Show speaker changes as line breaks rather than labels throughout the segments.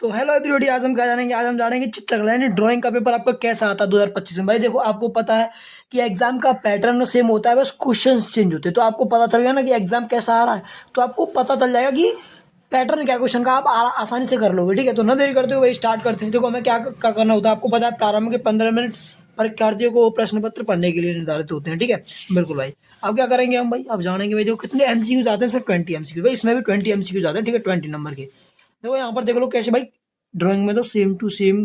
तो hello everybody, आज हम क्या जानेंगे, आज हम जानेंगे चित्रकला यानी ड्राइंग का पेपर आपका कैसा आता है 2025 में। भाई देखो, आपको पता है कि एग्जाम का पैटर्न सेम होता है, बस क्वेश्चंस चेंज होते हैं। तो आपको पता चल गया ना कि एग्जाम कैसा आ रहा है, तो आपको पता चल जाएगा कि पैटर्न क्या क्वेश्चन का, आप आसानी से कर लोगे। ठीक है, तो ना देरी करते हुए भाई स्टार्ट करते हैं। देखो हमें क्या करना होता है, आपको पता है प्रारंभ के 15 मिनट परीक्षार्थियों को प्रश्न पत्र पढ़ने के लिए निर्धारित होते हैं। ठीक है, बिल्कुल भाई। अब क्या करेंगे हम भाई, अब जानेंगे भाई देखो कितने एमसीक्यूज आते हैं इसमें, 20 एमसीक्यू। भाई इसमें भी 20 एमसीक्यूज आते हैं। ठीक है, 20 नंबर के। देखो यहाँ पर देख लो कैसे भाई, ड्राइंग में तो सेम टू सेम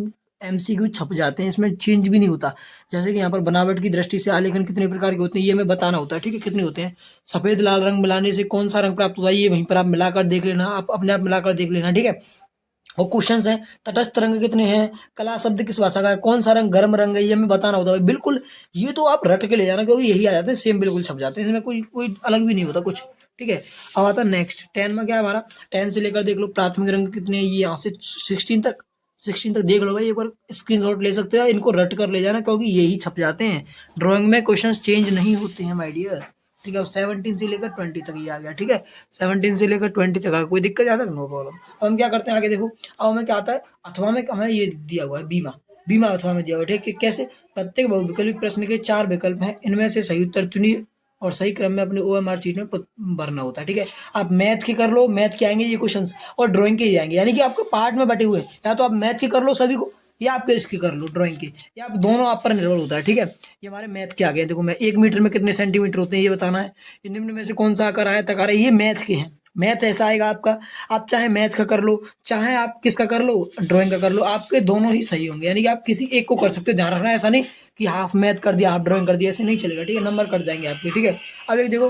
एमसीक्यू छप जाते हैं, इसमें चेंज भी नहीं होता। जैसे कि यहाँ पर बनावट की दृष्टि से आलेखन कितने प्रकार के होते हैं ये हमें बताना होता है। ठीक है, कितने होते हैं। सफेद लाल रंग मिलाने से कौन सा रंग प्राप्त होता है, ये वहीं पर आप मिलाकर देख लेना, आप अपने आप मिलाकर देख लेना। ठीक है, और क्वेश्चंस हैं, तटस्थ रंग कितने हैं, कला शब्द किस भाषा का है, कौन सा रंग गर्म रंग है, ये हमें बताना होता है भाई। बिल्कुल, ये तो आप रट के ले जाना, क्योंकि यही आ जाते हैं सेम, बिल्कुल छप जाते हैं, इसमें कोई कोई अलग भी नहीं होता कुछ। ठीक है, अब आता है नेक्स्ट 10 में। क्या है हमारा 10 से लेकर देख लो प्राथमिक रंग कितने हैं, ये यहाँ से 16 तक देख लो भाई। एक बार स्क्रीनशॉट ले सकते हो, इनको रट कर ले जाना, क्योंकि यही छप जाते हैं। ड्राइंग में क्वेश्चन चेंज नहीं होते हैं माय डियर। ठीक है, अब 17 से लेकर 20 तक ये आ गया। ठीक है, 17 से लेकर 20 तक आ गया, कोई दिक्कत ज़्यादा, नो प्रॉब्लम। अब हम क्या करते हैं आगे देखो। अब हमें क्या आता है, अथवा में हमें ये दिया हुआ है बीमा। बीमा अथवा में दिया हुआ है। ठीक है, कैसे, प्रत्येक बहुविकल्पी प्रश्न के 4 विकल्प हैं, इनमें से सही उत्तर चुनिए और सही क्रम में अपने ओएमआर सीट में भरना होता है। ठीक है, आप मैथ के कर लो, मैथ के आएंगे ये क्वेश्चन, और ड्राइंग के ही आएंगे, यानी कि आपके पार्ट में बटे हुए हैं। या तो आप मैथ के कर लो सभी को, या आपके इसके कर लो ड्राइंग के, या आप दोनों आप पर निर्भर होता है। ठीक है, ये हमारे मैथ के आ गए। देखो मैं 1 मीटर में कितने सेंटीमीटर होते हैं ये बताना है। निम्न में से कौन सा आकार आया तक आ रहा है, ये मैथ के हैं। मैथ ऐसा आएगा आपका, आप चाहे मैथ का कर लो, चाहे आप किसका कर लो, ड्राइंग का कर लो, आपके दोनों ही सही होंगे। यानी कि आप किसी एक को कर सकते हो, ध्यान रखना। ऐसा नहीं कि हाफ मैथ कर दिया हाफ ड्राइंग कर दिया, ऐसे नहीं चलेगा। ठीक है, नंबर कट जाएंगे आपके। ठीक है, अब एक देखो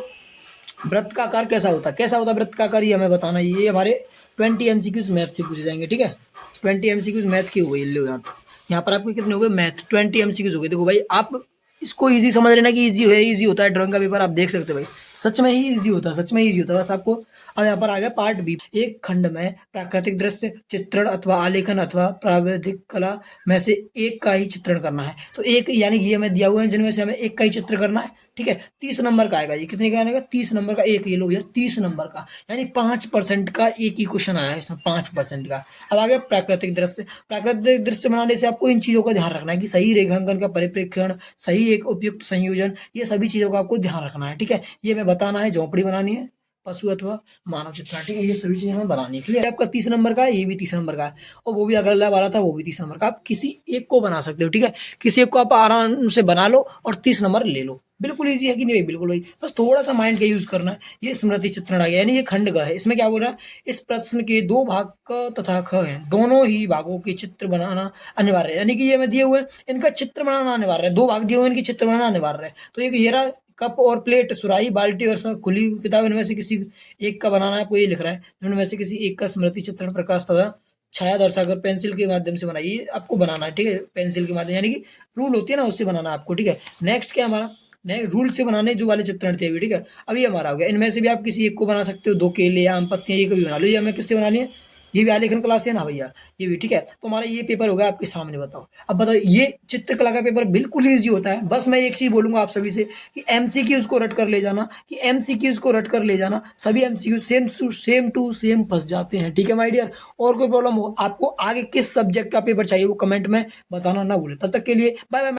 वृत्त का आकार कैसा होता है, कैसा होता है वृत्त का आकार, ये हमें बताना है। ये हमारे 20 एमसीक्यूज मैथ से पूछे जाएंगे। ठीक है, 20 एमसीक्यूज मैथ की हो गई। लो यहाँ पर आपके कितने हो गए, मैथ 20 एमसीक्यूज हो गए। देखो भाई, आप इसको इजी समझ लेना कि इजी है, इजी होता है ड्राइंग का पेपर। आप देख सकते हो भाई, सच में ही इजी होता है, सच में इजी होता है। बस आपको, अब यहाँ पर आ गया पार्ट बी। एक खंड में प्राकृतिक दृश्य, चित्रण अथवा आलेखन अथवा प्राविधिक कला में से एक का ही चित्रण करना है। तो एक, यानी कि ये हमें दिया हुआ है जिनमें से हमें एक का ही चित्र करना है। ठीक है, 30 नंबर का आएगा। ये कितने का आएगा, 30 नंबर का। एक ये लो भैया 30 नंबर का, यानी 5% का एक ही क्वेश्चन आया है इसमें, 5% का। अब आ गया प्राकृतिक दृश्य। प्राकृतिक दृश्य बनाने से आपको इन चीजों का ध्यान रखना है कि सही रेखांकन का परिप्रेक्षण, सही एक उपयुक्त संयोजन, ये सभी चीजों का आपको ध्यान रखना है। ठीक है, ये हमें बताना है, झोपड़ी बनानी है, पशु अथवा मानव चित्रण। ठीक है, ये सभी चीजें हमें बनानी है। क्लियर, आपका 30 नंबर का है, ये भी 30 नंबर का है, और वो भी अगला वाला था वो भी 30 नंबर का। आप किसी एक को बना सकते हो। ठीक है, किसी एक को आप आराम से बना लो और 30 नंबर ले लो। बिल्कुल ईजी है कि नहीं भाई, बिल्कुल भाई, बस थोड़ा सा माइंड का यूज करना है। ये स्मृति चित्रण आ गया, यानी ये खंड का है। इसमें क्या बोल रहा है, इस प्रश्न के 2 भाग क तथा ख हैं, दोनों ही भागों के चित्र बनाना अनिवार्य है। यानी कि ये हमें दिए हुए हैं, इनका चित्र बनाना अनिवार्य है। 2 भाग दिए हुए हैं, इनकी चित्र बनाना अनिवार्य है। तो ये रहा कप और प्लेट, सुराही, बाल्टी और खुली किताब, इनमें से किसी एक का बनाना है। आपको ये लिख रहा है, इनमें से किसी एक का स्मृति चित्रण प्रकाश तथा छाया दर्शाकर पेंसिल के माध्यम से बनाइए। आपको बनाना है। ठीक है, पेंसिल के माध्यम, यानी कि रूल होती है ना, उससे बनाना है आपको। ठीक है, नेक्स्ट क्या हमारा, नए रूल से बनाने जो वाले चित्रण थे अभी। ठीक है, अभी हमारा हो गया, इनमें से भी आप किसी एक को बना सकते हो। 2 केले, आम, पत्तियां, ये कभी बना लो। ये हमें किससे बनानी है, ये भी आलेखन क्लास है ना भैया, ये भी। ठीक है, तो हमारा ये पेपर होगा आपके सामने। बताओ, अब बताओ, ये चित्रकला का पेपर बिल्कुल ईजी होता है। बस मैं एक चीज बोलूंगा आप सभी से कि एमसीक्यूज को रट कर ले जाना, कि एमसीक्यूज को रट कर ले जाना। सभी एमसीक्यू सेम टू सेम फंस जाते हैं। ठीक है माय डियर, और कोई प्रॉब्लम हो आपको आगे किस सब्जेक्ट का पेपर चाहिए वो कमेंट में बताना ना भूले। तब तक के लिए बाय बाय।